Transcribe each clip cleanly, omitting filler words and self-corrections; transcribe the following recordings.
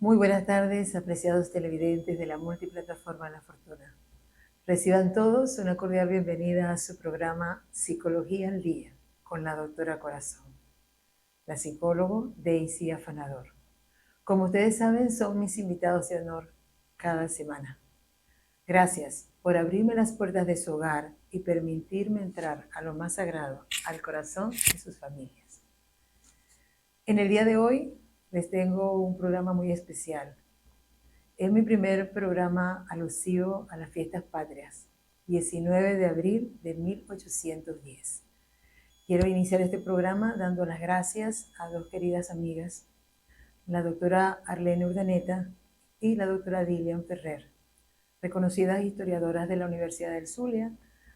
Muy buenas tardes, apreciados televidentes de la multiplataforma La Fortuna. Reciban todos una cordial bienvenida a su programa Psicología al Día con la doctora Corazón, la psicólogo Daisy Afanador. Como ustedes saben, son mis invitados de honor cada semana. Gracias por abrirme las puertas de su hogar y permitirme entrar a lo más sagrado, al corazón de sus familias. En el día de hoy les tengo un programa muy especial. Es mi primer programa alusivo a las fiestas patrias, 19 de abril de 1810. Quiero iniciar este programa dando las gracias a dos queridas amigas, la doctora Arlene Urdaneta y la doctora Dilian Ferrer, reconocidas historiadoras de la Universidad del Zulia,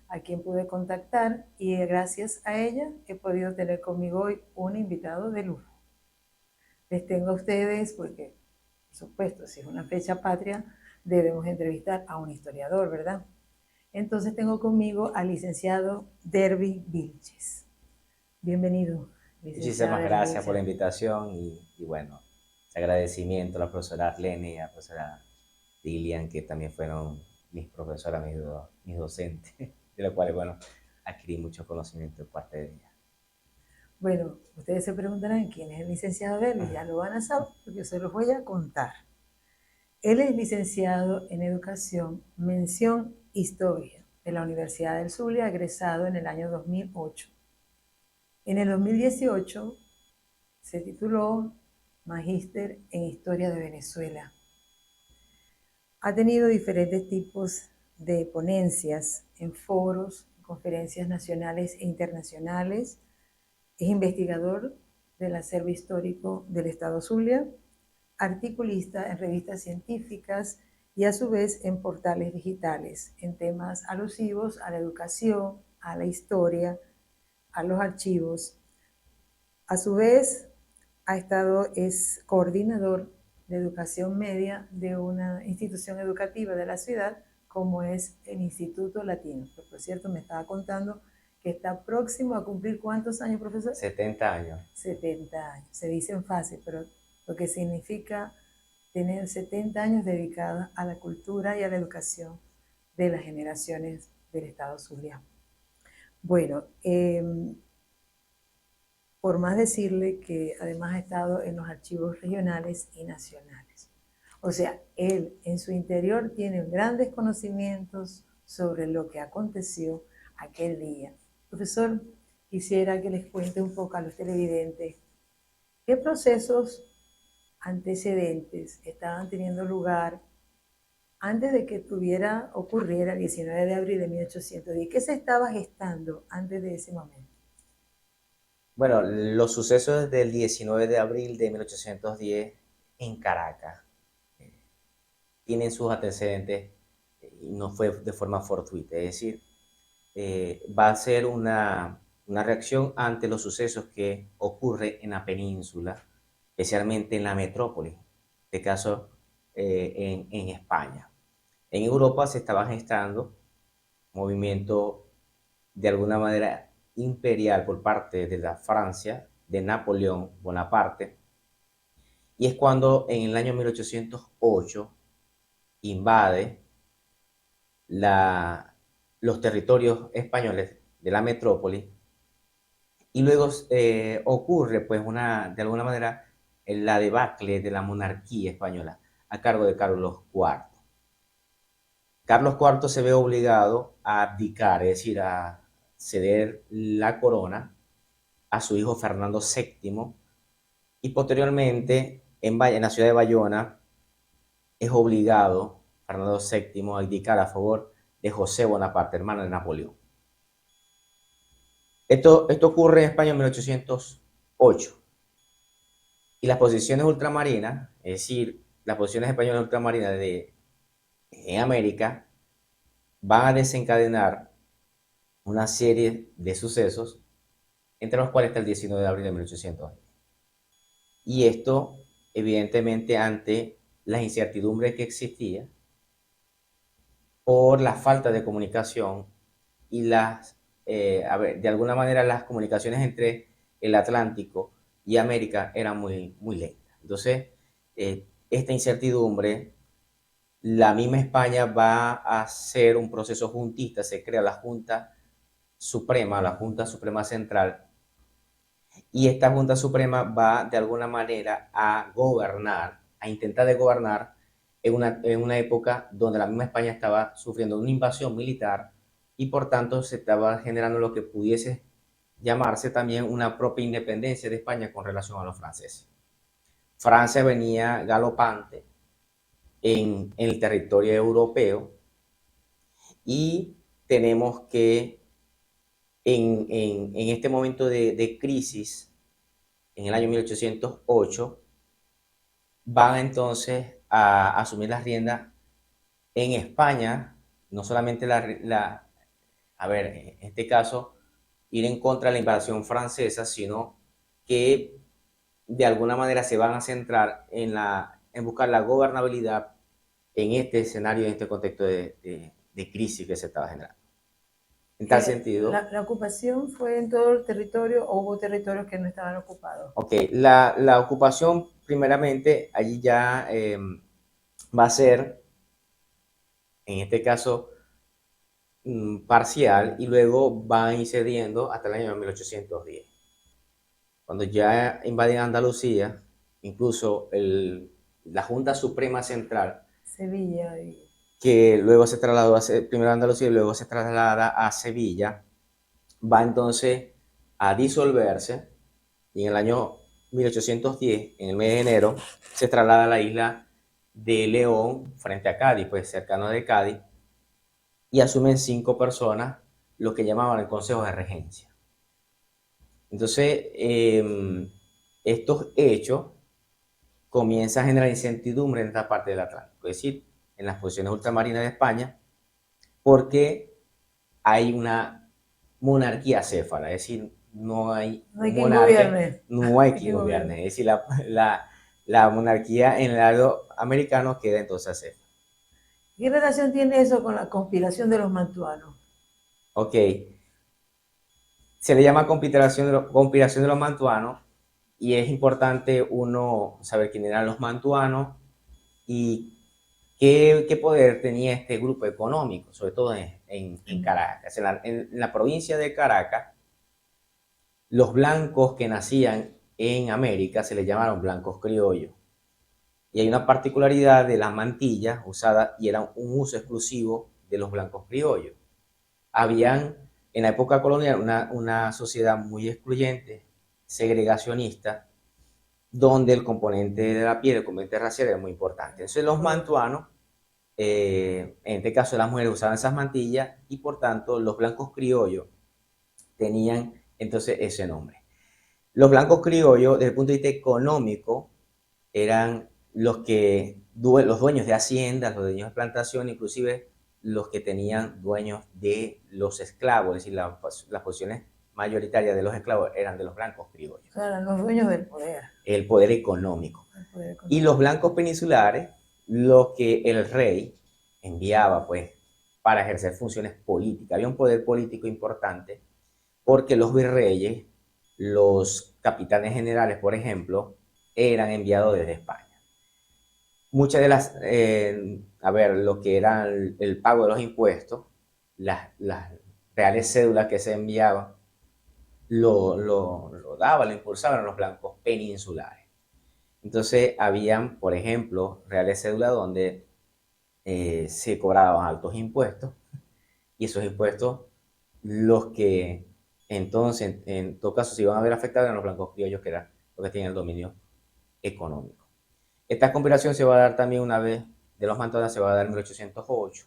a quien pude contactar y gracias a ella he podido tener conmigo hoy un invitado de lujo. Les tengo a ustedes porque, por supuesto, si es una fecha patria, debemos entrevistar a un historiador, ¿verdad? Entonces tengo conmigo al licenciado Derby Vilches. Bienvenido, licenciado Muchísimas Derby gracias por la Vilches. invitación y bueno, ese agradecimiento a la profesora Arlene y a la profesora Lilian, que también fueron mis profesoras, mis docentes, de los cuales, bueno, adquirí mucho conocimiento de parte de ellas. Bueno, ustedes se preguntarán quién es el licenciado Derby, ya lo van a saber porque se los voy a contar. Él es licenciado en Educación, mención Historia, de la Universidad del Zulia, egresado en el año 2008. En el 2018 se tituló Magíster en Historia de Venezuela. Ha tenido diferentes tipos de ponencias en foros, conferencias nacionales e internacionales. Es investigador del acervo histórico del Estado Zulia, articulista en revistas científicas y a su vez en portales digitales, en temas alusivos a la educación, a la historia, a los archivos. A su vez, es coordinador de educación media de una institución educativa de la ciudad, como es el Instituto Latino. Que, por cierto, me estaba contando que está próximo a cumplir ¿cuántos años, profesor? 70 años. 70 años. Se dicen fácil, pero lo que significa tener 70 años dedicados a la cultura y a la educación de las generaciones del Estado Zulia. Bueno, por más decirle que además ha estado en los archivos regionales y nacionales. O sea, él en su interior tiene grandes conocimientos sobre lo que aconteció aquel día. Profesor, quisiera que les cuente un poco a los televidentes qué procesos antecedentes estaban teniendo lugar antes de que ocurriera el 19 de abril de 1810. ¿Qué se estaba gestando antes de ese momento? Bueno, los sucesos del 19 de abril de 1810 en Caracas tienen sus antecedentes y no fue de forma fortuita, es decir, va a ser una reacción ante los sucesos que ocurren en la península, especialmente en la metrópoli, en este caso en España. En Europa se estaba gestando movimiento de alguna manera imperial por parte de la Francia, de Napoleón Bonaparte, y es cuando en el año 1808 invade la, los territorios españoles de la metrópoli y luego ocurre pues de alguna manera la debacle de la monarquía española a cargo de Carlos IV. Carlos IV se ve obligado a abdicar, es decir, a ceder la corona a su hijo Fernando VII y posteriormente en la ciudad de Bayona es obligado Fernando VII a abdicar a favor de José Bonaparte, hermano de Napoleón. Esto ocurre en España en 1808 y las posiciones ultramarinas, es decir, las posiciones españolas ultramarinas en América, van a desencadenar una serie de sucesos, entre los cuales está el 19 de abril de 1810. Y esto, evidentemente, ante las incertidumbres que existía por la falta de comunicación y de alguna manera las comunicaciones entre el Atlántico y América eran muy, muy lentas. Entonces, esta incertidumbre, la misma España va a hacer un proceso juntista, se crea la Junta Suprema Central, y esta Junta Suprema va de alguna manera a gobernar, a intentar de gobernar en una época donde la misma España estaba sufriendo una invasión militar y por tanto se estaba generando lo que pudiese llamarse también una propia independencia de España con relación a los franceses. Francia venía galopante en el territorio europeo y tenemos que en este momento de crisis, en el año 1808, van entonces a asumir las riendas en España, no solamente a ver, en este caso, ir en contra de la invasión francesa, sino que de alguna manera se van a centrar en buscar la gobernabilidad en este escenario, en este contexto de crisis que se estaba generando. En tal sentido, La ocupación fue en todo el territorio o hubo territorios que no estaban ocupados? ok, la ocupación primeramente allí ya va a ser, en este caso, parcial y luego va a ir cediendo hasta el año 1810. Cuando ya invaden Andalucía, incluso la Junta Suprema Central, Sevilla y... que luego se trasladó primero a Andalucía y luego se traslada a Sevilla, va entonces a disolverse y en el año 1810, en el mes de enero, se traslada a la isla de León frente a Cádiz, pues cercano de Cádiz, y asumen 5 personas lo que llamaban el Consejo de Regencia. Entonces, estos hechos comienzan a generar incertidumbre en esta parte del Atlántico, es decir, en las posiciones ultramarinas de España, porque hay una monarquía céfala, es decir, no hay no hay quien monarca, gobierne. no hay quien gobierne, es decir, la monarquía en el lado americano queda entonces acéfala. ¿Qué relación tiene eso con la conspiración de los mantuanos? Ok, se le llama conspiración de los mantuanos y es importante uno saber quién eran los mantuanos y qué poder tenía este grupo económico, sobre todo en Caracas. En la provincia de Caracas, los blancos que nacían en América se les llamaron blancos criollos. Y hay una particularidad de las mantillas usadas y era un uso exclusivo de los blancos criollos. Habían en la época colonial una sociedad muy excluyente, segregacionista, donde el componente de la piel, el componente racial era muy importante. Entonces los mantuanos, en este caso las mujeres usaban esas mantillas y por tanto los blancos criollos tenían entonces ese nombre. Los blancos criollos, desde el punto de vista económico, eran los dueños de haciendas, los dueños de plantación, inclusive los que tenían dueños de los esclavos, es decir, las posiciones mayoritarias de los esclavos eran de los blancos criollos. O sea, eran los dueños del poder. El poder económico. Y los blancos peninsulares, los que el rey enviaba pues para ejercer funciones políticas. Había un poder político importante porque los virreyes, los capitanes generales, por ejemplo, eran enviados desde España. Muchas de lo que era el pago de los impuestos, las reales cédulas que se enviaban, lo daban, lo impulsaban los blancos peninsulares. Entonces, habían, por ejemplo, reales cédulas donde se cobraban altos impuestos y esos impuestos los que entonces, en todo caso, se iban a ver afectados eran los blancos criollos, que eran los que tenían el dominio económico. Esta conspiración se va a dar también una vez, de los mantuanos se va a dar en 1808.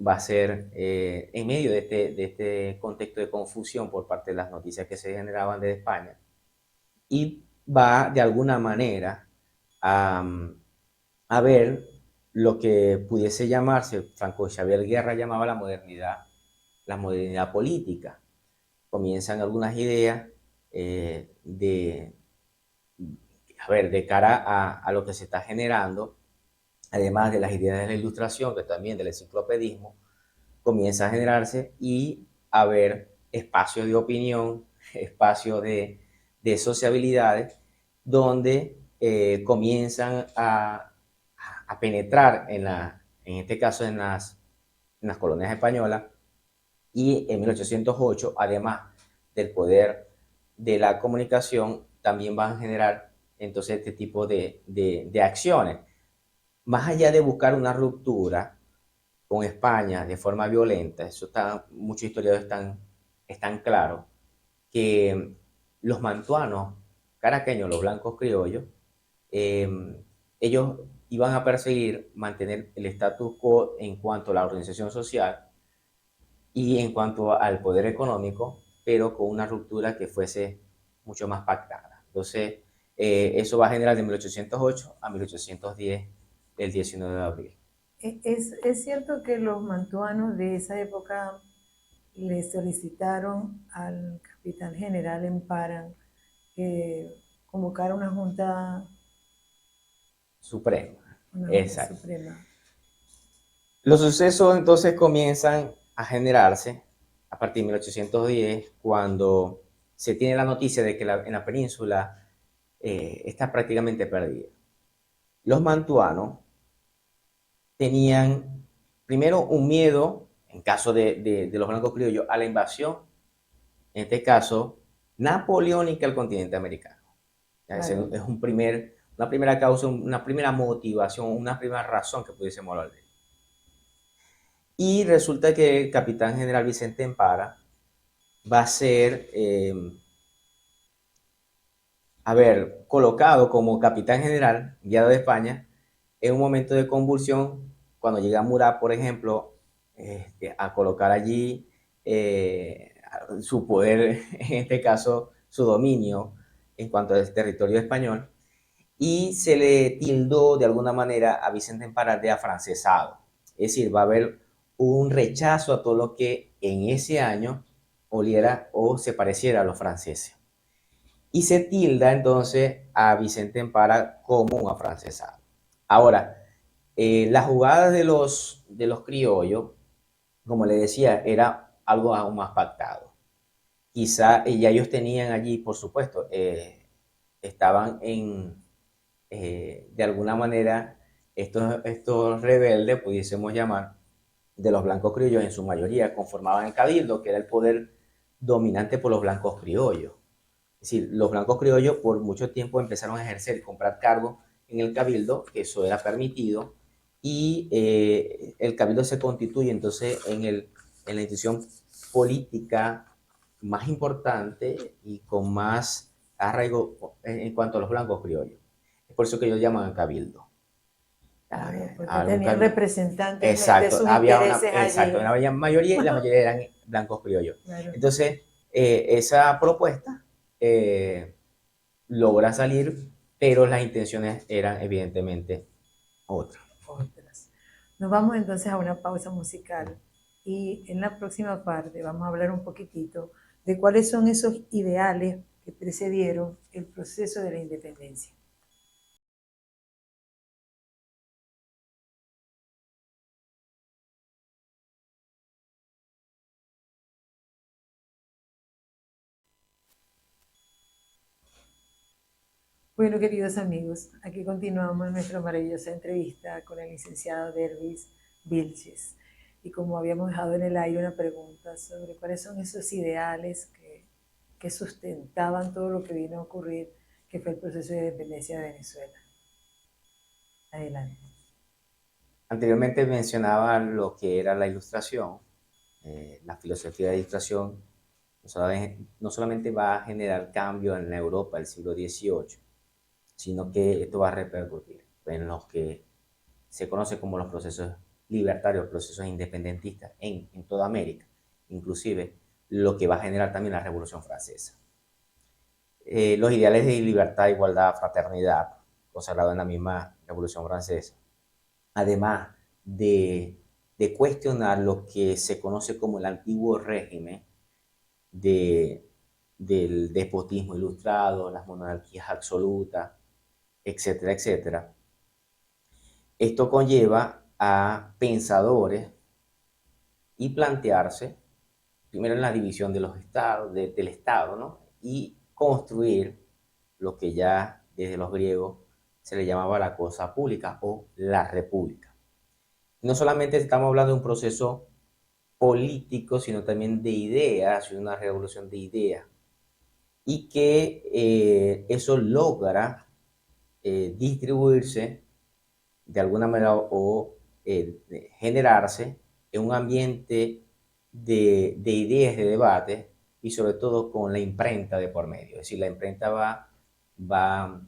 Va a ser en medio de este contexto de confusión por parte de las noticias que se generaban desde España y va de alguna manera a ver lo que pudiese llamarse, Franco Xavier Guerra llamaba la modernidad política. Comienzan algunas ideas de cara a lo que se está generando, además de las ideas de la ilustración, que también del enciclopedismo, comienza a generarse y a haber espacios de opinión, espacios de sociabilidades, donde comienzan a penetrar en este caso en las colonias españolas, y en 1808, además del poder de la comunicación, también van a generar entonces este tipo de acciones. Más allá de buscar una ruptura con España de forma violenta, muchos historiadores están claros, que los mantuanos caraqueños, los blancos criollos, eh, ellos iban a perseguir mantener el status quo en cuanto a la organización social y en cuanto al poder económico, pero con una ruptura que fuese mucho más pactada. Entonces, eso va a generar de 1808 a 1810, el 19 de abril. Es cierto que los mantuanos de esa época le solicitaron al capitán general Emparan que convocara una junta Suprema. Exacto. suprema. Los sucesos entonces comienzan a generarse a partir de 1810, cuando se tiene la noticia de que en la península está prácticamente perdida. Los mantuanos tenían primero un miedo, en caso de los blancos criollos, a la invasión, en este caso, napoleónica al continente americano. Claro. Es una primera causa, una primera motivación, una primera razón que pudiésemos hablar de él. Y resulta que el capitán general Vicente Empara va a ser, colocado como capitán general, guiado de España, en un momento de convulsión, cuando llega Murat, por ejemplo, a colocar allí su poder, en este caso su dominio en cuanto al territorio español, y se le tildó de alguna manera a Vicente Empara de afrancesado. Es decir, va a haber un rechazo a todo lo que en ese año oliera o se pareciera a los franceses. Y se tilda entonces a Vicente Empara como un afrancesado. Ahora, la jugada de los criollos, como le decía, era algo aún más pactado. Quizá ya ellos tenían allí, por supuesto, estaban de alguna manera, estos rebeldes, pudiésemos llamar, de los blancos criollos, en su mayoría conformaban el cabildo, que era el poder dominante por los blancos criollos. Es decir, los blancos criollos por mucho tiempo empezaron a ejercer y comprar cargos en el cabildo, que eso era permitido, y el cabildo se constituye entonces en la institución política más importante y con más arraigo en cuanto a los blancos criollos. Es por eso que ellos llaman cabildo. Claro, porque tenían representantes exacto, de sus había intereses allí. exacto, la mayoría eran blancos criollos. Claro. Entonces, esa propuesta logra salir, pero las intenciones eran evidentemente otras. Nos vamos entonces a una pausa musical y en la próxima parte vamos a hablar un poquitito de cuáles son esos ideales que precedieron el proceso de la independencia. Bueno, queridos amigos, aquí continuamos nuestra maravillosa entrevista con el licenciado Dervis Vilches. Y como habíamos dejado en el aire una pregunta sobre cuáles son esos ideales que sustentaban todo lo que vino a ocurrir, que fue el proceso de independencia de Venezuela. Adelante. Anteriormente mencionaba lo que era la ilustración. La filosofía de la ilustración no solamente va a generar cambio en la Europa del siglo XVIII, sino que esto va a repercutir en los que se conoce como los procesos libertarios, procesos independentistas en toda América, inclusive lo que va a generar también la Revolución Francesa. Los ideales de libertad, igualdad, fraternidad, consagrados en la misma Revolución Francesa, además de cuestionar lo que se conoce como el antiguo régimen del despotismo ilustrado, las monarquías absolutas, etcétera, etcétera. Esto conlleva a pensadores y plantearse, primero en la división de los estados, del Estado, ¿no? Y construir lo que ya desde los griegos se le llamaba la cosa pública o la república. No solamente estamos hablando de un proceso político, sino también de ideas, una revolución de ideas, y que eso logra distribuirse de alguna manera o generarse en un ambiente de ideas, de debate y sobre todo con la imprenta de por medio. Es decir, la imprenta va, va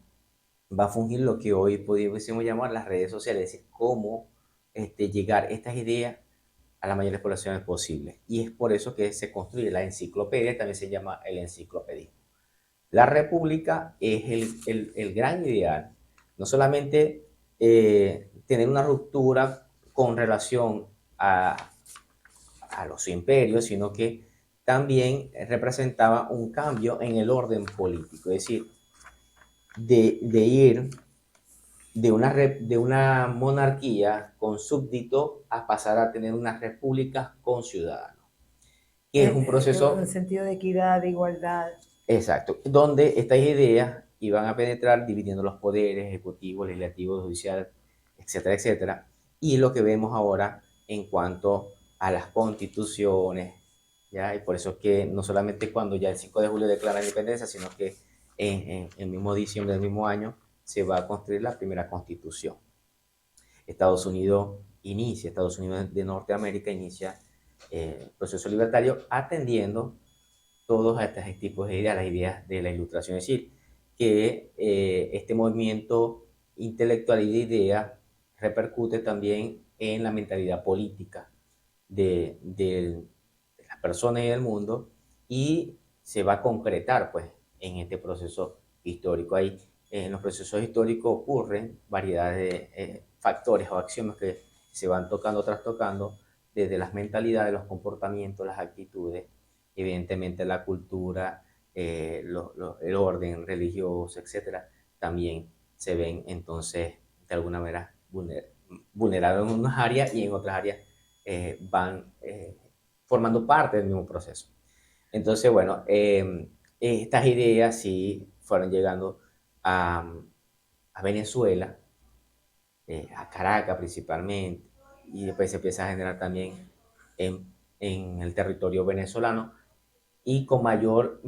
a fungir lo que hoy pudiésemos llamar las redes sociales, es decir, cómo llegar estas ideas a las mayores poblaciones posibles. Y es por eso que se construye la enciclopedia, también se llama el enciclopedismo. La república es el gran ideal, no solamente tener una ruptura con relación a los imperios, sino que también representaba un cambio en el orden político, es decir, de ir de una monarquía con súbditos a pasar a tener una república con ciudadanos, que es un En proceso. sentido de equidad, de igualdad. Exacto, donde estas ideas iban a penetrar dividiendo los poderes ejecutivo, legislativo, judicial, etcétera, etcétera. Y lo que vemos ahora en cuanto a las constituciones, ¿ya? Y por eso es que no solamente cuando ya el 5 de julio declara la independencia, sino que en el mismo diciembre del mismo año se va a construir la primera constitución. Estados Unidos de Norteamérica inicia el proceso libertario atendiendo todos estos tipos de ideas, las ideas de la ilustración. Es decir, que este movimiento intelectual y de ideas repercute también en la mentalidad política de las personas y del mundo y se va a concretar pues en este proceso histórico. Ahí en los procesos históricos ocurren variedades de factores o acciones que se van tocando, trastocando, desde las mentalidades, los comportamientos, las actitudes, evidentemente la cultura, el orden religioso, etcétera, también se ven entonces de alguna manera vulnerados en unas áreas y en otras áreas van formando parte del mismo proceso. Entonces, bueno, estas ideas sí fueron llegando a, a Venezuela, a Caracas principalmente, y después se empieza a generar también en el territorio venezolano y con mayor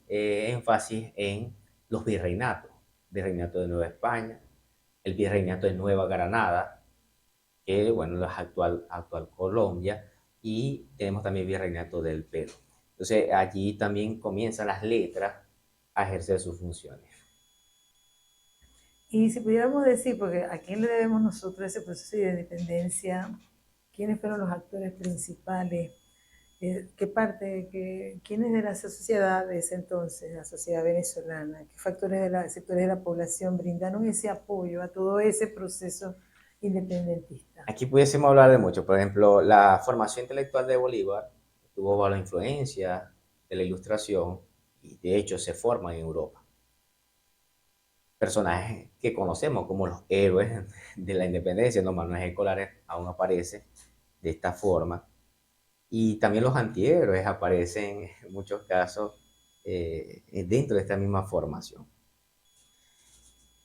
énfasis en los virreinatos, virreinato de Nueva España, el virreinato de Nueva Granada, que bueno, es actual Colombia, y tenemos también el virreinato del Perú. Entonces allí también comienzan las letras a ejercer sus funciones. Y si pudiéramos decir, porque ¿a quién le debemos nosotros ese proceso de independencia? ¿Quiénes fueron los actores principales? ¿Qué parte, quiénes de la sociedad de ese entonces, la sociedad venezolana, qué factores sectores de la población brindaron ese apoyo a todo ese proceso independentista? Aquí pudiésemos hablar de mucho, por ejemplo, la formación intelectual de Bolívar tuvo bajo la influencia de la Ilustración y de hecho se forma en Europa. Personajes que conocemos como los héroes de la independencia, ¿no? Manuel Escolares aún aparece de esta forma. Y también los antihéroes aparecen en muchos casos dentro de esta misma formación.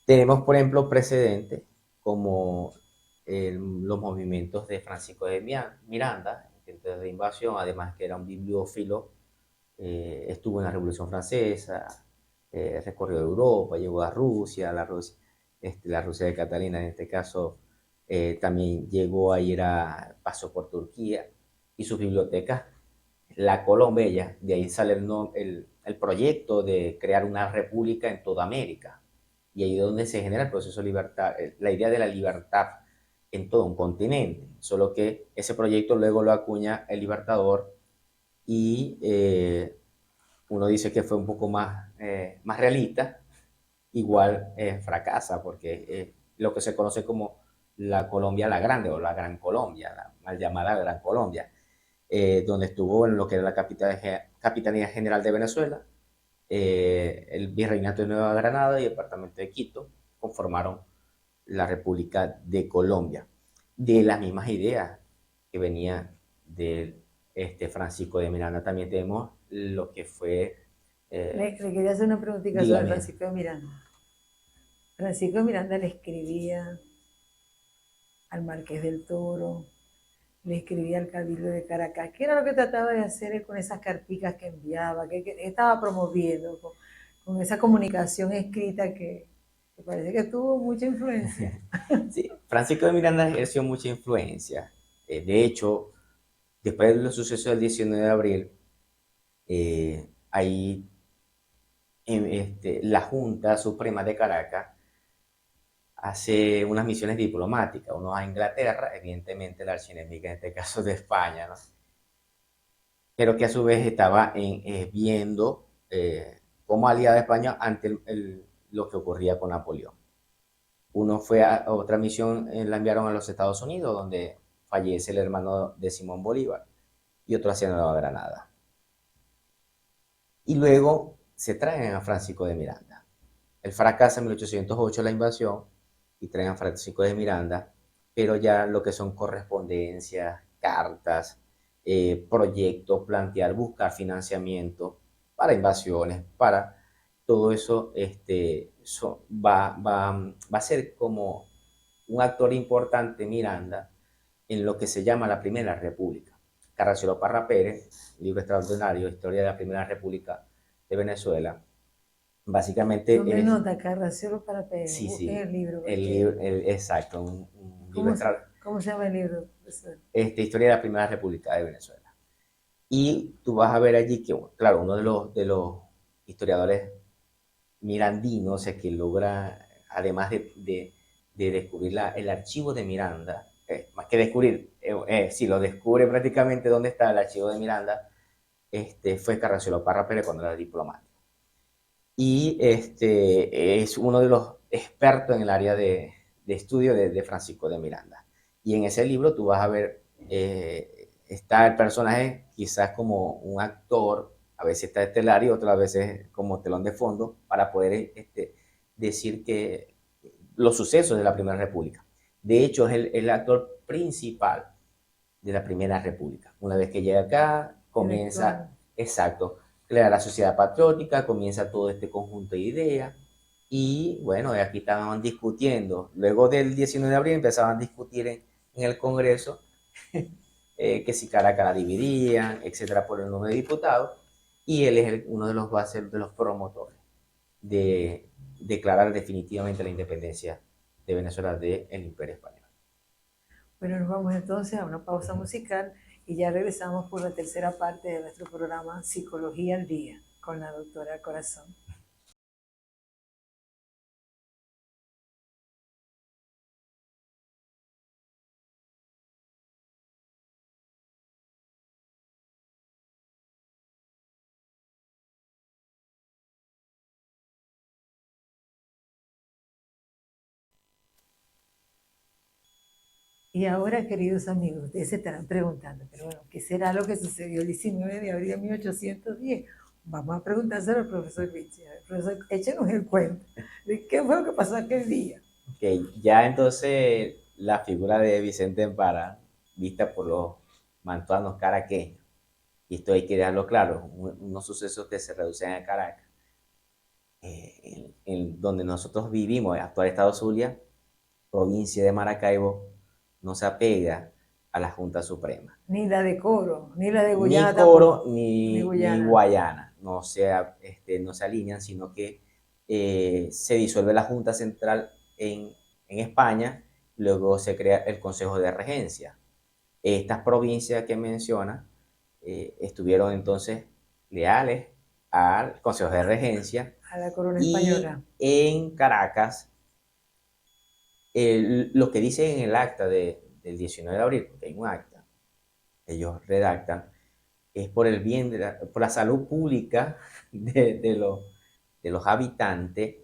Tenemos, por ejemplo, precedentes como los movimientos de Francisco de Miranda, intento de invasión, además que era un bibliófilo, estuvo en la Revolución Francesa, recorrió Europa, llegó a Rusia, la Rusia de Catalina en este caso, también llegó a ir pasó por Turquía, y sus bibliotecas, la Colombia, de ahí sale el proyecto de crear una república en toda América, y ahí es donde se genera el proceso de libertad, la idea de la libertad en todo un continente, solo que ese proyecto luego lo acuña el Libertador y uno dice que fue un poco más realista, igual fracasa porque lo que se conoce como la Colombia la Grande o la Gran Colombia, la mal llamada Gran Colombia, donde estuvo en lo que era la Capitanía General de Venezuela, el Virreinato de Nueva Granada y el Departamento de Quito conformaron la República de Colombia, de las mismas ideas que venían de Francisco de Miranda. También tenemos lo que fue, Le quería hacer una preguntita sobre dígame, Francisco de Miranda. Francisco de Miranda le escribía al Marqués del Toro, le escribía al Cabildo de Caracas. ¿Qué era lo que trataba de hacer él con esas carticas que enviaba? ¿Qué estaba promoviendo con esa comunicación escrita que parece que tuvo mucha influencia? Sí, Francisco de Miranda ejerció mucha influencia. De hecho, después de los sucesos del 19 de abril, ahí la Junta Suprema de Caracas hace unas misiones diplomáticas, uno a Inglaterra, evidentemente la archienemiga en este caso de España, ¿no? Pero que a su vez estaba viendo como aliada de España ante lo que ocurría con Napoleón. Uno fue a otra misión, la enviaron a los Estados Unidos, donde fallece el hermano de Simón Bolívar, y otro hacia Nueva Granada. Y luego se traen a Francisco de Miranda. Él fracasa en 1808 la invasión y traen a Francisco de Miranda, pero ya lo que son correspondencias, cartas, proyectos, plantear, buscar financiamiento para invasiones, para todo eso, va a ser como un actor importante Miranda en lo que se llama la Primera República. Carraciolo Parra Pérez, libro extraordinario, Historia de la Primera República de Venezuela, básicamente Tome es... nota, Carraciolo Parra Pérez, Sí, busquen sí, el libro. exacto, un libro ¿Cómo, extra, ¿Cómo se llama el libro, profesor? Historia de la Primera República de Venezuela. Y tú vas a ver allí que, claro, uno de los historiadores mirandinos, o sea, que logra, además de descubrir el archivo de Miranda, más que descubrir, sí, lo descubre prácticamente dónde está el archivo de Miranda, fue Carraciolo Parra Pérez cuando era diplomático. Y es uno de los expertos en el área de estudio de Francisco de Miranda. Y en ese libro tú vas a ver, está el personaje quizás como un actor, a veces está estelar y otras veces como telón de fondo, para poder decir que los sucesos de la Primera República. De hecho, es el actor principal de la Primera República. Una vez que llega acá, comienza, exacto, crea la sociedad patriótica, comienza todo este conjunto de ideas. Y bueno, aquí estaban discutiendo. Luego del 19 de abril empezaban a discutir en el Congreso que si Caracas la dividían, etcétera, por el número de diputados. Y él es uno de los bases, de los promotores de declarar definitivamente la independencia de Venezuela del Imperio Español. Bueno, nos vamos entonces a una pausa musical y ya regresamos por la tercera parte de nuestro programa Psicología al Día con la doctora Corazón. Y ahora, queridos amigos, ustedes se estarán preguntando, pero bueno, ¿qué será lo que sucedió el 19 de abril de 1810? Vamos a preguntárselo al profesor Vichy. Profesor, échenos el cuento de qué fue lo que pasó aquel día. Ok, ya entonces la figura de Vicente Empara, vista por los mantuanos caraqueños, y esto hay que dejarlo claro, unos sucesos que se reducen a Caracas, en donde nosotros vivimos, el actual estado Zulia, provincia de Maracaibo, no se apega a la Junta Suprema. Ni la de Coro, ni la de Guyana Ni Coro tampoco. ni Guayana no se alinean, sino que se disuelve la Junta Central en España, luego se crea el Consejo de Regencia. Estas provincias que menciona estuvieron entonces leales al Consejo de Regencia, a la corona y española. en Caracas, lo que dice en el acta del 19 de abril, porque hay un acta, ellos redactan, es por el bien, por la salud pública de los habitantes,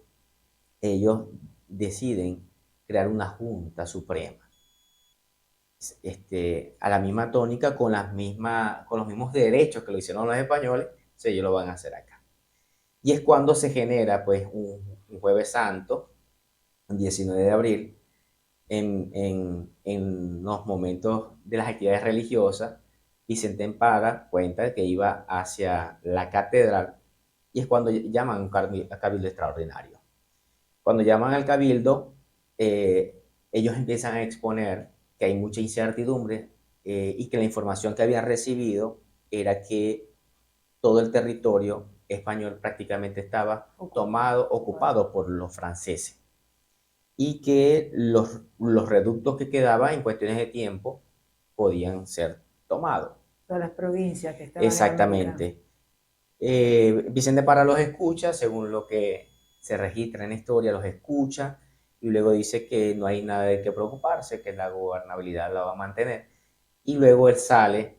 ellos deciden crear una Junta Suprema. A la misma tónica, con los mismos derechos que lo hicieron los españoles, ellos lo van a hacer acá. Y es cuando se genera pues un Jueves Santo, el 19 de abril, en los momentos de las actividades religiosas. Vicente Empara cuenta que iba hacia la catedral y es cuando llaman a un cabildo extraordinario. Cuando llaman al cabildo, ellos empiezan a exponer que hay mucha incertidumbre y que la información que habían recibido era que todo el territorio español prácticamente estaba ocupado por los franceses y que los reductos que quedaban en cuestiones de tiempo podían ser tomados. Todas las provincias que estaban en América. Exactamente. Vicente Parra los escucha, según lo que se registra en la historia, los escucha y luego dice que no hay nada de qué preocuparse, que la gobernabilidad la va a mantener. Y luego él sale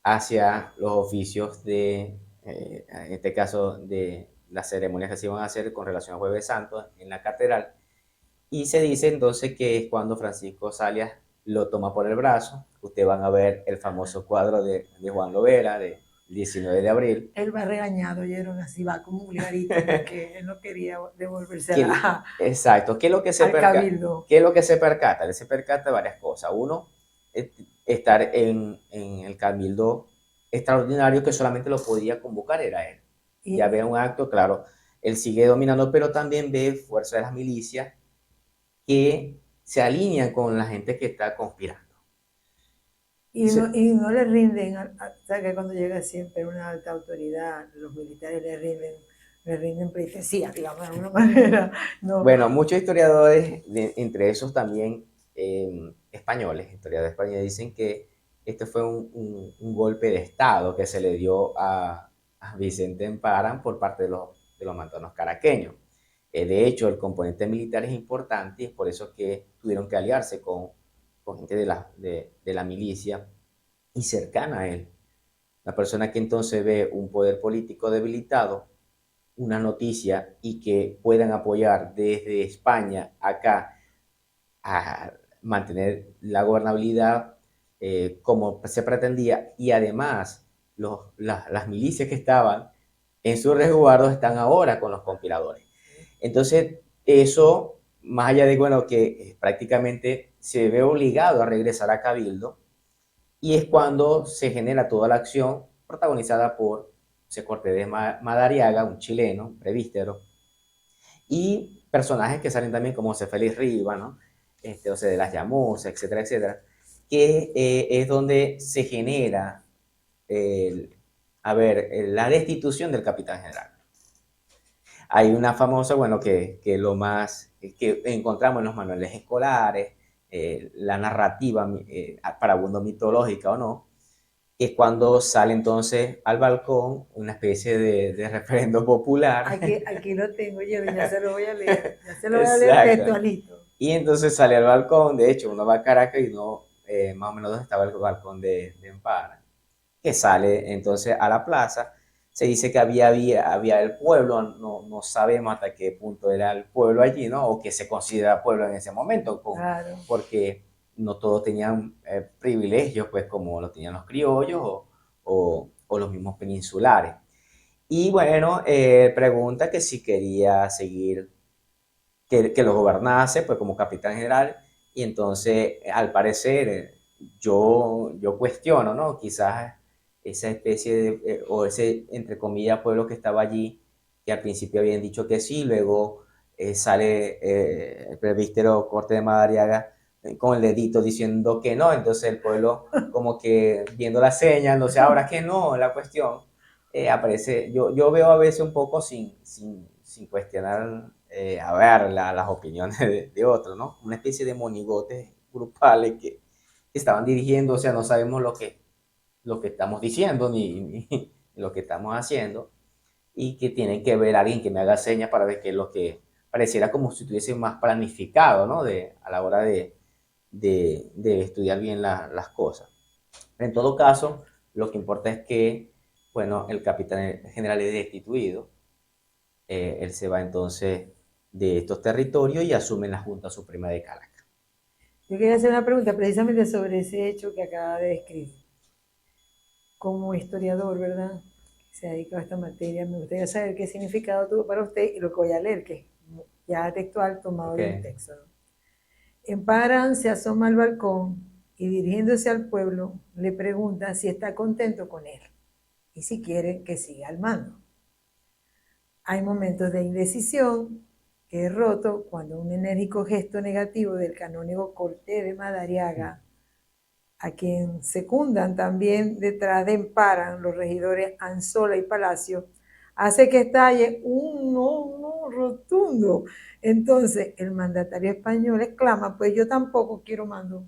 hacia los oficios en este caso, de las ceremonias que se iban a hacer con relación al Jueves Santo en la catedral. Y se dice entonces que es cuando Francisco Salias lo toma por el brazo. Ustedes van a ver el famoso cuadro de Juan Lovera, de 19 de abril. Él va regañado, oyeron, así va como un ligarito, porque él no quería devolverse exacto. ¿Qué es lo que se cabildo? ¿Qué es lo que se percata? Él se percata de varias cosas. Uno, estar en el cabildo extraordinario que solamente lo podía convocar era él. Y ya ve un acto, claro, él sigue dominando, pero también ve fuerza de las milicias que se alinean con la gente que está conspirando. Y no le rinden, o sea, que cuando llega siempre una alta autoridad, los militares le rinden pleitesía, digamos, de alguna manera. No. Bueno, muchos historiadores, entre esos también españoles, historiadores españoles, dicen que este fue un golpe de Estado que se le dio a Vicente Emparan por parte de los mantanos caraqueños. De hecho, el componente militar es importante y es por eso que tuvieron que aliarse con gente de la milicia y cercana a él. La persona que entonces ve un poder político debilitado, una noticia y que puedan apoyar desde España acá a mantener la gobernabilidad como se pretendía y además las milicias que estaban en su resguardo están ahora con los conspiradores. Entonces, eso, más allá de, bueno, que prácticamente se ve obligado a regresar a Cabildo, y es cuando se genera toda la acción protagonizada por José Cortés de Madariaga, un chileno, un prevístero, y personajes que salen también como José Félix Riva, ¿no? José de las Llamusas, etcétera, etcétera, que es donde se genera la destitución del capitán general. Hay una famosa, bueno, que lo más que encontramos en los manuales escolares, la narrativa para abundó mitológica o no, es cuando sale entonces al balcón una especie de referendo popular. Aquí lo tengo yo, ya se lo voy a leer, ya se lo voy a leer textualito. Y entonces sale al balcón, de hecho uno va a Caracas y no más o menos donde estaba el balcón de Empara, que sale entonces a la plaza. Se dice que había el pueblo, no sabemos hasta qué punto era el pueblo allí, ¿no? O que se considera pueblo en ese momento, claro, porque no todos tenían privilegios, pues como lo tenían los criollos o los mismos peninsulares. Y bueno, pregunta que si quería seguir, que lo gobernase, pues como capitán general, y entonces, al parecer, yo cuestiono, ¿no? Quizás esa especie de, o ese, entre comillas, pueblo que estaba allí, que al principio habían dicho que sí, luego sale el presbítero Corte de Madariaga con el dedito diciendo que no, entonces el pueblo como que viendo la señal, no sé, ahora que no, la cuestión, aparece, yo veo a veces un poco sin cuestionar, a ver, las opiniones de otros, ¿no? Una especie de monigotes grupales que estaban dirigiendo, o sea, no sabemos lo que estamos diciendo ni lo que estamos haciendo, y que tienen que ver a alguien que me haga señas para ver qué es lo que pareciera como si estuviese más planificado, ¿no? A la hora de estudiar bien las cosas. En todo caso, lo que importa es que, bueno, el capitán general es destituido, él se va entonces de estos territorios y asume la Junta Suprema de Caracas. Yo quería hacer una pregunta precisamente sobre ese hecho que acaba de describir. Como historiador, ¿verdad? Que se ha dedicado a esta materia, me gustaría saber qué significado tuvo para usted y lo que voy a leer, que es ya textual tomado del texto. Emparan se asoma al balcón y dirigiéndose al pueblo le pregunta si está contento con él y si quiere que siga al mando. Hay momentos de indecisión que es roto cuando un enérgico gesto negativo del canónigo Cortés de Madariaga, a quien secundan también detrás de Emparan los regidores Anzola y Palacio, hace que estalle un no rotundo. Entonces el mandatario español exclama, pues yo tampoco quiero mando.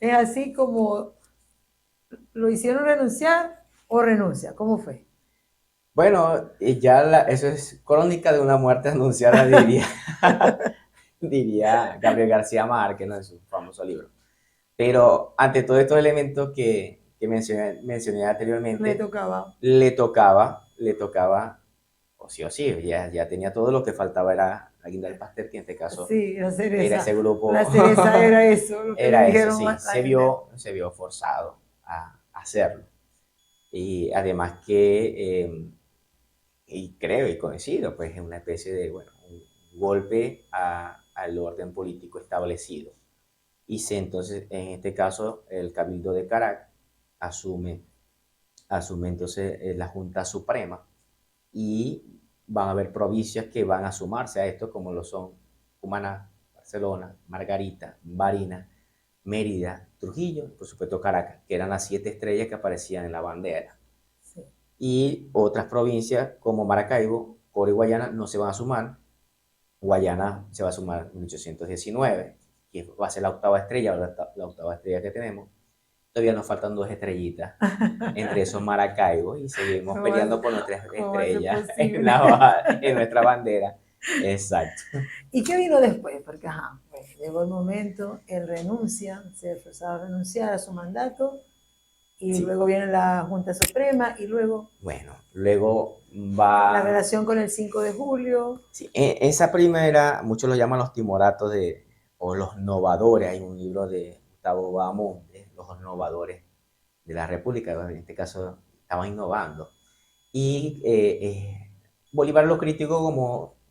Es así como lo hicieron renunciar o renuncia. ¿Cómo fue? Bueno, y ya eso es crónica de una muerte anunciada, diría, diría Gabriel García Márquez, ¿no? En su famoso libro. Pero ante todos estos elementos que mencioné anteriormente, le tocaba, o sí, ya tenía todo. Lo que faltaba era la guinda del pastel, que en este caso sí, la cereza, era ese grupo. La cereza era eso, lo que era dijeron. Eso, sí, se vio forzado a hacerlo. Y además y creo y coincido, pues es una especie de, bueno, un golpe al orden político establecido. Entonces, en este caso, el Cabildo de Caracas asume entonces la Junta Suprema, y van a haber provincias que van a sumarse a esto, como lo son Cumaná, Barcelona, Margarita, Barinas, Mérida, Trujillo, por supuesto Caracas, que eran las 7 estrellas que aparecían en la bandera. Sí. Y otras provincias como Maracaibo, Coro y Guayana no se van a sumar. Guayana se va a sumar en 1819, que va a ser la octava estrella, la octava estrella que tenemos. Todavía nos faltan 2 estrellitas, entre esos Maracaibo, y seguimos peleando por nuestras estrellas en nuestra bandera. Exacto. ¿Y qué vino después? Porque pues, llegó el momento, él renuncia, se forzaba a renunciar a su mandato, y sí, luego viene la Junta Suprema, y luego... Bueno, luego va... La relación con el 5 de julio. Sí, esa primera, muchos lo llaman los timoratos o los novadores. Hay un libro de Gustavo Bahamonde, Los Novadores de la República, en este caso estaban innovando. Y Bolívar lo criticó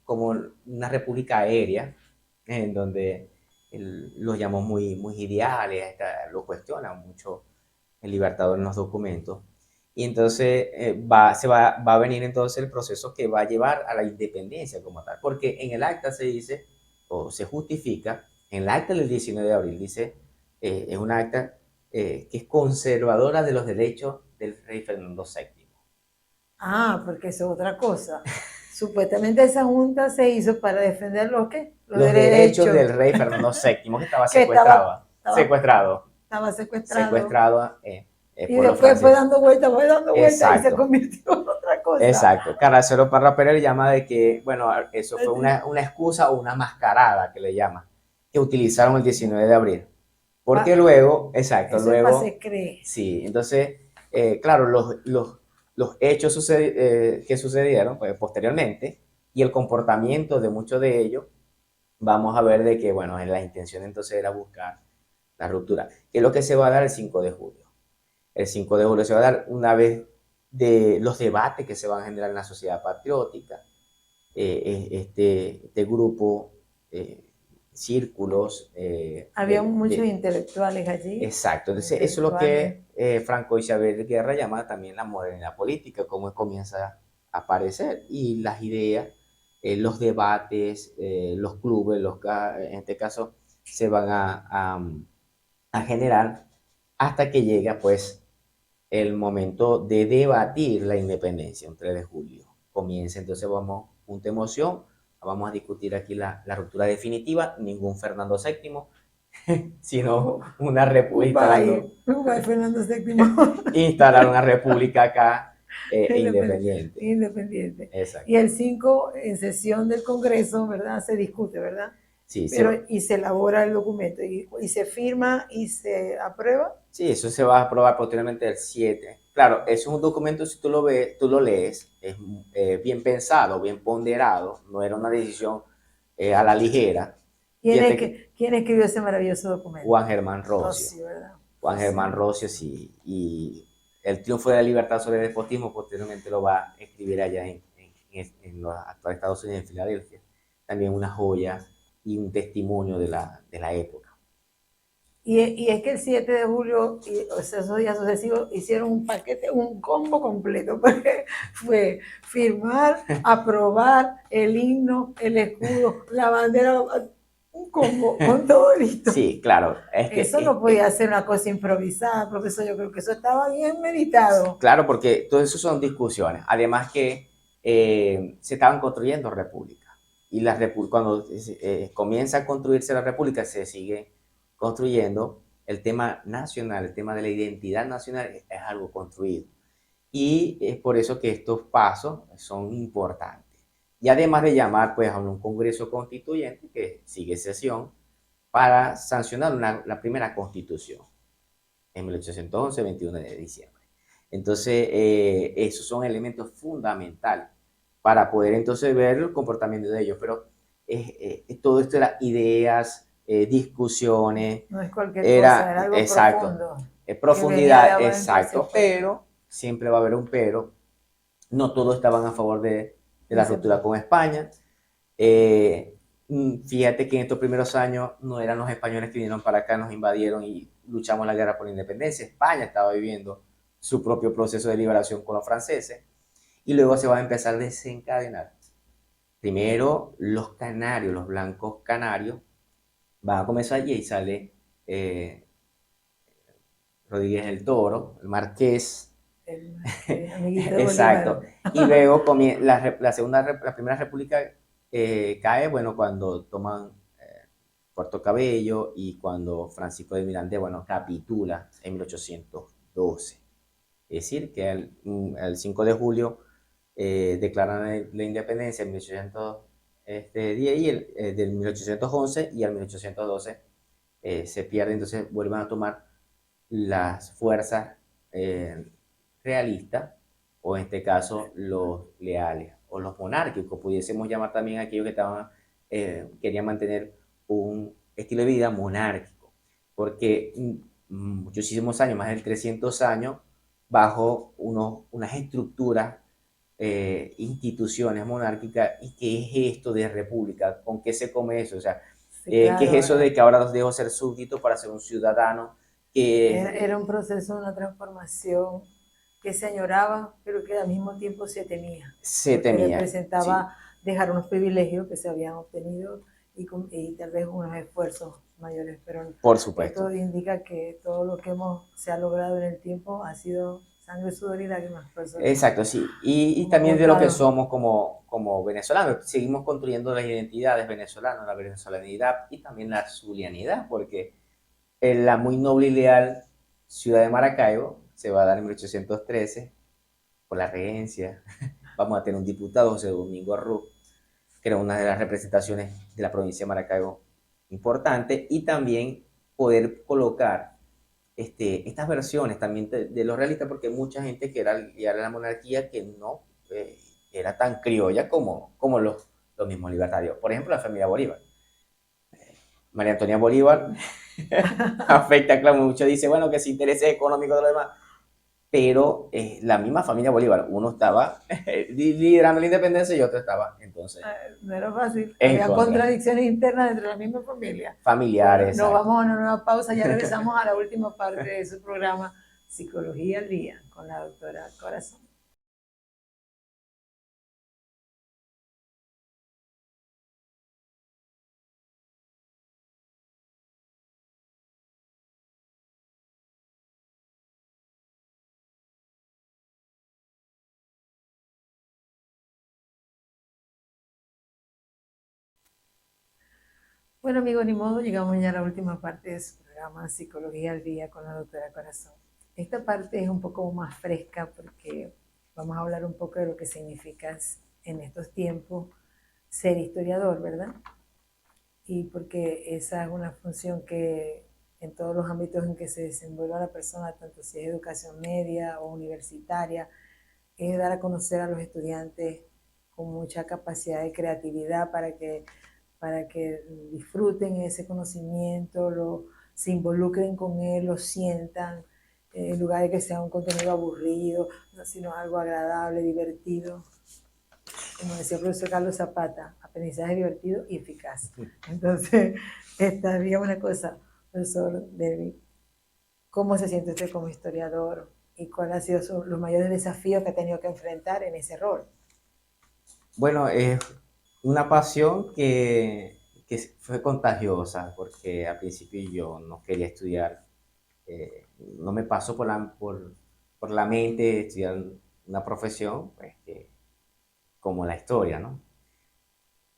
como una república aérea, en donde los llamó muy ideales, lo cuestiona mucho el Libertador en los documentos. Y entonces va a venir entonces el proceso que va a llevar a la independencia como tal, porque en el acta se dice, o se justifica, en el acta del 19 de abril dice, es un acta que es conservadora de los derechos del rey Fernando VII. Porque eso es otra cosa. Supuestamente esa junta se hizo para defender los derechos del rey Fernando VII, que estaba secuestrado. Estaba secuestrado. Y por después fue dando vueltas y se convirtió en otra cosa. Exacto. Carracero Parra Pérez le llama de que, bueno, eso fue una excusa o una mascarada, que le llama, que utilizaron el 19 de abril. Porque luego, exacto, eso luego... se cree. Sí, entonces, claro, los hechos que sucedieron pues, posteriormente, y el comportamiento de muchos de ellos, vamos a ver de que, bueno, la intención entonces era buscar la ruptura, que es lo que se va a dar el 5 de julio. El 5 de julio se va a dar una vez de los debates que se van a generar en la sociedad patriótica, este grupo, círculos. Había muchos intelectuales allí. Exacto, entonces eso es lo que Franco Isabel Guerra llama también la modernidad política, cómo comienza a aparecer, y las ideas, los debates, los clubes, en este caso, se van a generar hasta que llega pues el momento de debatir la independencia, un 3 de julio. Comienza entonces, punta emoción, vamos a discutir aquí la ruptura definitiva, ningún Fernando VII, sino una república. Fernando VII. Instalar una república acá independiente. Exacto. Y el 5, en sesión del Congreso, ¿verdad? Se discute, ¿verdad? Sí, y se elabora el documento y se firma y se aprueba. Sí, eso se va a aprobar posteriormente el 7. Claro, es un documento, si tú lo lees, es bien pensado, bien ponderado, no era una decisión a la ligera. ¿Quién escribió ese maravilloso documento? Juan Germán Rocio. ¿Verdad? Juan Germán Rocio, sí. Y el triunfo de la libertad sobre el despotismo posteriormente lo va a escribir allá en los actuales Estados Unidos, en Filadelfia. También una joya y un testimonio de la época. Y es que el 7 de julio, o sea, esos días sucesivos, hicieron un paquete, un combo completo, porque fue firmar, aprobar el himno, el escudo, la bandera, un combo con todo listo. Sí, claro. Eso no podía ser una cosa improvisada, profesor, yo creo que eso estaba bien meditado. Claro, porque todo eso son discusiones. Además que se estaban construyendo repúblicas. Y cuando comienza a construirse la república, se sigue construyendo. El tema nacional, el tema de la identidad nacional es algo construido. Y es por eso que estos pasos son importantes. Y además de llamar pues, a un Congreso Constituyente que sigue sesión para sancionar la primera constitución en 1811, 21 de diciembre. Entonces, esos son elementos fundamentales para poder entonces ver el comportamiento de ellos. Pero todo esto era ideas, discusiones. No es cualquier cosa, era algo exacto, profundo. Profundidad, exacto, pero siempre va a haber un pero. No todos estaban a favor de la ruptura con España. Fíjate que en estos primeros años no eran los españoles que vinieron para acá, nos invadieron y luchamos la guerra por la independencia. España estaba viviendo su propio proceso de liberación con los franceses y luego se va a empezar a desencadenar. Primero los canarios, los blancos canarios, van a comenzar y ahí sale Rodríguez el Toro, el marqués. Exacto. Y luego la primera república cae, bueno, cuando toman Puerto Cabello y cuando Francisco de Miranda, bueno, capitula en 1812. Es decir, que el 5 de julio declaran la independencia en 1810 y del 1811 y al 1812 se pierde, entonces vuelven a tomar las fuerzas realistas, o en este caso los leales, o los monárquicos, pudiésemos llamar también a aquellos que querían mantener un estilo de vida monárquico, porque muchísimos años, más de 300 años, bajo unas estructuras, instituciones monárquicas. ¿Y qué es esto de república? ¿Con qué se come eso? O sea, sí, claro, ¿qué es eso de que ahora los dejo ser súbditos para ser un ciudadano? Era un proceso, una transformación que se añoraba, pero que al mismo tiempo se temía. Se temía. Representaba dejar unos privilegios que se habían obtenido y tal vez unos esfuerzos mayores, pero por supuesto. Esto indica que todo lo que se ha logrado en el tiempo ha sido sangre, sudor y lágrimas personas. Exacto, sí. Y también de lo que somos como venezolanos. Seguimos construyendo las identidades venezolanas, la venezolanidad y también la zulianidad, porque la muy noble y leal ciudad de Maracaibo se va a dar en 1813 por la regencia. Vamos a tener un diputado, José Domingo Arrú, que era una de las representaciones de la provincia de Maracaibo importante, y también poder colocar estas versiones también de los realistas, porque mucha gente que era la monarquía que no era tan criolla como los mismos libertarios. Por ejemplo, la familia Bolívar. María Antonia Bolívar afecta, claro, mucho dice, bueno, que se interese económico de lo demás, pero la misma familia Bolívar, uno estaba liderando la independencia y otro estaba, entonces... No era fácil, había contradicciones internas entre la misma familia. Familiares. Bueno, nos vamos a una nueva pausa, ya regresamos a la última parte de su programa Psicología al Día con la doctora Corazón. Bueno, amigos, ni modo, llegamos ya a la última parte de su programa Psicología al Día con la doctora Corazón. Esta parte es un poco más fresca porque vamos a hablar un poco de lo que significa en estos tiempos ser historiador, ¿verdad? Y porque esa es una función que en todos los ámbitos en que se desenvuelva la persona, tanto si es educación media o universitaria, es dar a conocer a los estudiantes con mucha capacidad de creatividad para que disfruten ese conocimiento, se involucren con él, lo sientan, en lugar de que sea un contenido aburrido, sino algo agradable, divertido. Como decía el profesor Carlos Zapata, aprendizaje divertido y eficaz. Entonces, estaría una cosa, profesor Derby, ¿cómo se siente usted como historiador y cuáles han sido los mayores desafíos que ha tenido que enfrentar en ese rol? Bueno, es una pasión que fue contagiosa, porque al principio yo no quería estudiar, no me pasó por la mente estudiar una profesión pues, como la historia, ¿no?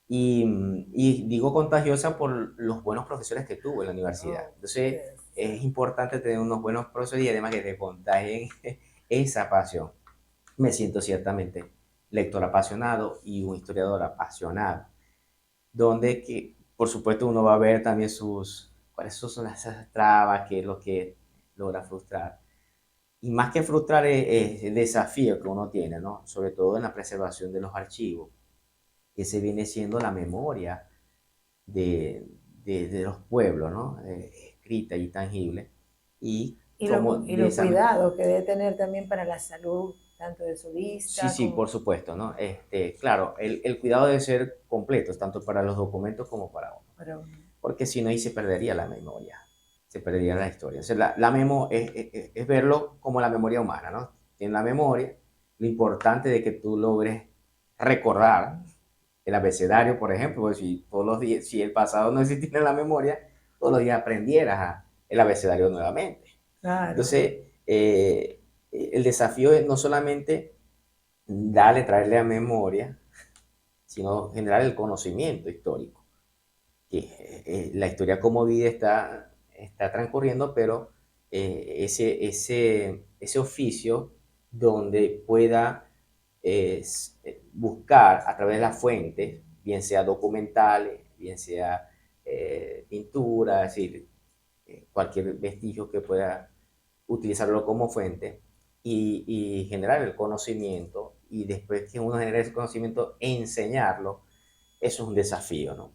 Y digo contagiosa por los buenos profesores que tuve en la universidad. Oh, Entonces, yes. es importante tener unos buenos profesores y además que te contagien esa pasión. Me siento ciertamente lector apasionado y un historiador apasionado, donde que, por supuesto, uno va a ver también cuáles son esas trabas, qué es lo que logra frustrar. Y más que frustrar es el desafío que uno tiene, ¿no? Sobre todo en la preservación de los archivos, que se viene siendo la memoria de, de los pueblos, ¿no? Escrita y tangible. Y como Y de los esa memoria. cuidados que debe tener también para la salud, tanto de su Sí, vista sí, por como... supuesto, ¿no? Claro, el cuidado debe ser completo, tanto para los documentos como para uno, para uno. porque si no, ahí se perdería la memoria, se perdería la historia. O sea, la memo es verlo como la memoria humana, ¿no? En la memoria, lo importante de que tú logres recordar el abecedario, por ejemplo, pues si todos los días, si el pasado no existiera en la memoria, todos los días aprendieras el abecedario nuevamente. Claro. Entonces, el desafío es no solamente darle, traerle a memoria, sino generar el conocimiento histórico. Que la historia como vida está transcurriendo, pero ese oficio donde pueda buscar a través de las fuentes, bien sea documentales, bien sea pintura, es decir, cualquier vestigio que pueda utilizarlo como fuente y generar el conocimiento y después que uno genere ese conocimiento, enseñarlo, eso es un desafío, ¿no?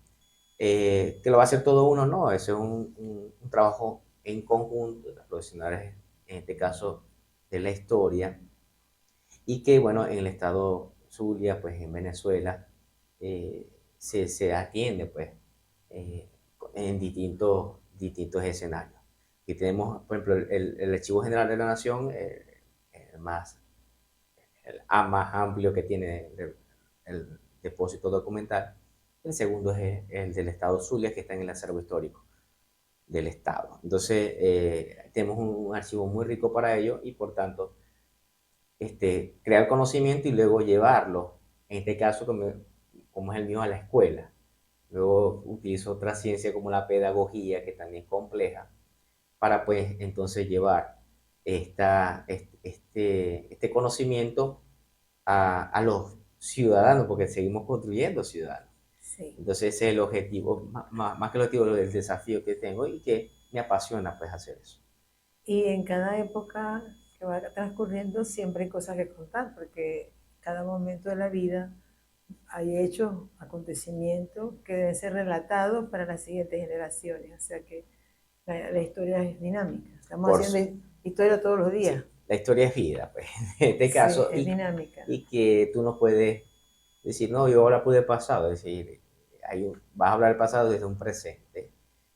Que lo va a hacer todo uno, no, eso es un trabajo en conjunto de los profesionales, en este caso de la historia, y que, bueno, en el estado Zulia, pues en Venezuela, se atiende, pues, eh, en distintos escenarios. Y tenemos, por ejemplo, el Archivo General de la Nación, el más, más amplio que tiene el depósito documental. El segundo es el del Estado Zulia, que está en el acervo histórico del Estado. Entonces, tenemos un archivo muy rico para ello y, por tanto, crear conocimiento y luego llevarlo, en este caso, como es el mío, a la escuela. Luego utilizo otra ciencia como la pedagogía, que también es compleja, para pues entonces llevar este conocimiento a los ciudadanos, porque seguimos construyendo ciudadanos. Sí. Entonces ese es el objetivo, más que el objetivo, el desafío que tengo y que me apasiona pues hacer eso. Y en cada época que va transcurriendo siempre hay cosas que contar, porque cada momento de la vida hay hechos, acontecimientos que deben ser relatados para las siguientes generaciones. O sea que la historia es dinámica. Estamos Por, haciendo historia todos los días. sí, la historia es vida, pues, en este Sí, caso, es dinámica. y que tú no puedes decir, no, yo ahora pude pasado, es decir, vas a hablar del pasado desde un presente,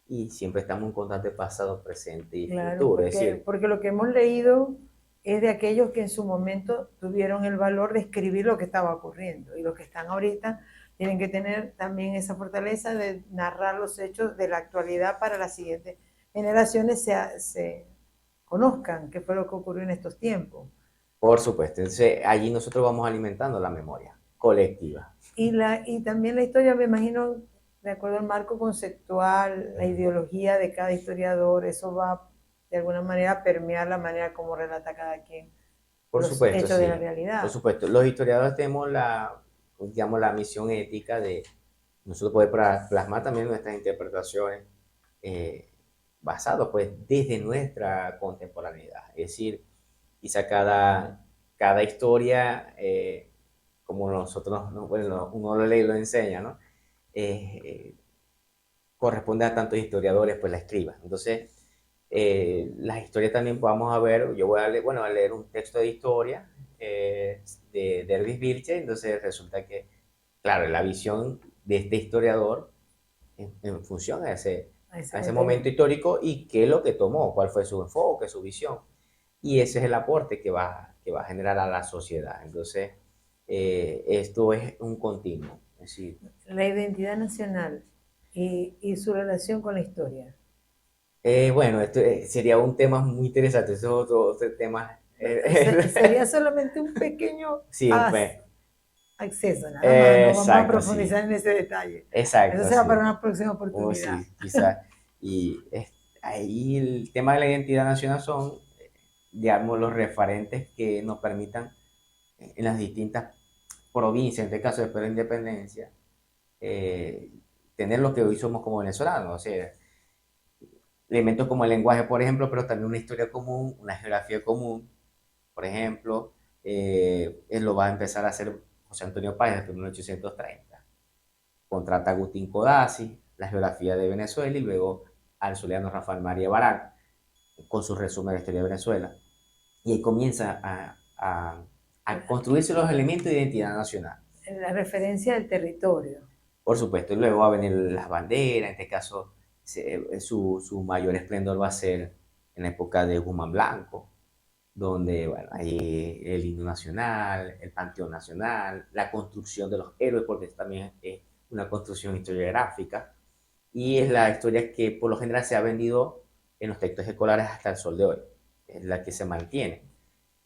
y siempre estamos en constante pasado, presente y Claro, futuro, es decir, porque lo que hemos leído es de aquellos que en su momento tuvieron el valor de escribir lo que estaba ocurriendo y los que están ahorita tienen que tener también esa fortaleza de narrar los hechos de la actualidad para las siguientes generaciones se conozcan qué fue lo que ocurrió en estos tiempos. por supuesto, entonces allí nosotros vamos alimentando la memoria colectiva. Y también la historia, me imagino, de acuerdo al marco conceptual, la ideología de cada historiador, eso va de alguna manera a permear la manera como relata cada quien Por los supuesto, hechos de la sí, por realidad. supuesto. Los historiadores tenemos digamos, la misión ética de nosotros poder plasmar también nuestras interpretaciones eh, basadas pues desde nuestra contemporaneidad. Es decir, quizá cada historia, como nosotros, bueno, uno lo lee y lo enseña, ¿no? Eh, corresponde a tantos historiadores, pues la escriban. Entonces, las historias también vamos a ver, yo voy a leer, bueno, a leer un texto de historia de Dervis Vilche, entonces resulta que, claro, la visión de este historiador en función a ese momento histórico y qué es lo que tomó, cuál fue su enfoque, su visión. Y ese es el aporte que va a generar a la sociedad. Entonces, esto es un continuo. Es decir, la identidad nacional y su relación con la historia. Bueno, esto sería un tema muy interesante, eso es otro tema. Sería solamente un pequeño Sí, acceso, nada más, no vamos a exacto, sí. profundizar en ese detalle. Eso Exacto, será para sí. una próxima Oh, oportunidad. sí, quizás. Y ahí el tema de la identidad nacional son, digamos, los referentes que nos permitan en las distintas provincias, en este caso después de la independencia, eh, tener lo que hoy somos como venezolanos, o sea, elementos como el lenguaje, por ejemplo, pero también una historia común, una geografía común, por ejemplo, él lo va a empezar a hacer José Antonio Páez en 1830. Contrata a Agustín Codazzi, la geografía de Venezuela, y luego al zuliano Rafael María Barán, con su resumen de la historia de Venezuela. Y ahí comienza a construirse los elementos de identidad nacional. La referencia del territorio. Por supuesto, y luego va a venir las banderas, en este caso su mayor esplendor va a ser en la época de Guzmán Blanco, donde, bueno, hay el himno nacional, el panteón nacional, la construcción de los héroes, porque también es una construcción historiográfica, y es la historia que por lo general se ha vendido en los textos escolares hasta el sol de hoy, es la que se mantiene.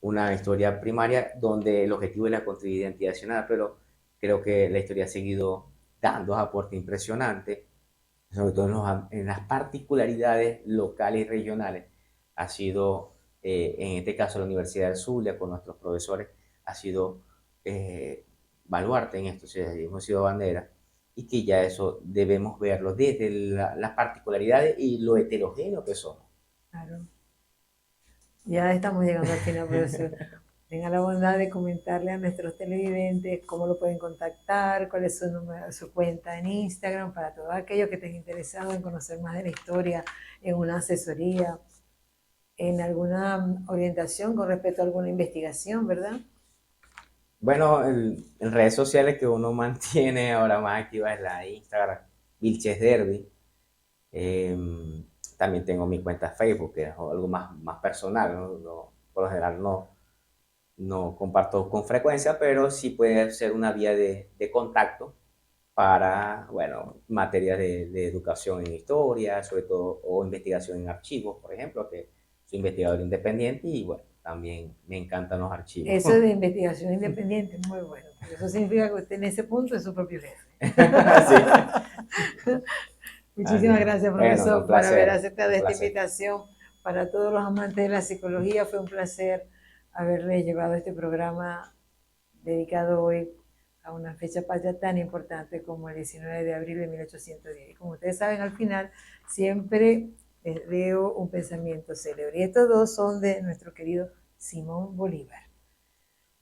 Una historia primaria donde el objetivo es la construir identidad nacional, pero creo que la historia ha seguido dando aportes impresionantes, sobre todo en las particularidades locales y regionales. Ha sido, en este caso, la Universidad del Zulia, con nuestros profesores, ha sido baluarte en esto, o sea, hemos sido bandera, y que ya eso debemos verlo desde las particularidades y lo heterogéneo que somos. Claro. Ya estamos llegando al final, profesor. Tenga la bondad de comentarle a nuestros televidentes cómo lo pueden contactar, cuál es su número, su cuenta en Instagram, para todos aquellos que estén interesados en conocer más de la historia, en una asesoría, en alguna orientación con respecto a alguna investigación, ¿verdad? Bueno, en redes sociales que uno mantiene ahora más activa es la Instagram, Vilches Derby. Eh, También tengo mi cuenta de Facebook, que es algo más personal, ¿no? Por lo general no comparto con frecuencia, pero sí puede ser una vía de contacto para, bueno, materias de educación en historia, sobre todo, o investigación en archivos, por ejemplo, que soy investigador independiente y, bueno, también me encantan los archivos. Eso de investigación independiente es muy bueno, porque eso significa que usted en ese punto es su propio jefe. Sí. Muchísimas gracias, Bueno, profesor, un por haber placer, aceptado un esta placer. invitación. Para todos los amantes de la psicología, fue un placer haberle llevado este programa dedicado hoy a una fecha patria tan importante como el 19 de abril de 1810. Y como ustedes saben, al final siempre les leo un pensamiento célebre. Y estos dos son de nuestro querido Simón Bolívar.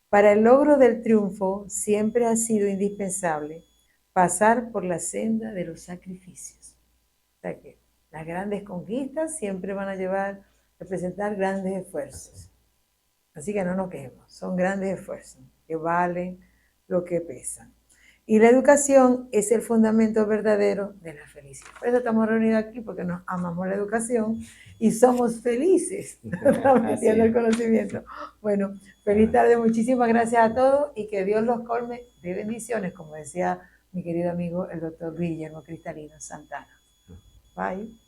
Para el logro del triunfo siempre ha sido indispensable pasar por la senda de los sacrificios. O sea que las grandes conquistas siempre van a representar grandes esfuerzos. Así que no nos quejemos, son grandes esfuerzos que valen lo que pesan. Y la educación es el fundamento verdadero de la felicidad. Por eso estamos reunidos aquí, porque nos amamos la educación y somos felices transmitiendo el conocimiento. Bueno, feliz tarde, muchísimas gracias a todos y que Dios los colme de bendiciones, como decía mi querido amigo el doctor Guillermo Cristalino Santana. Bye.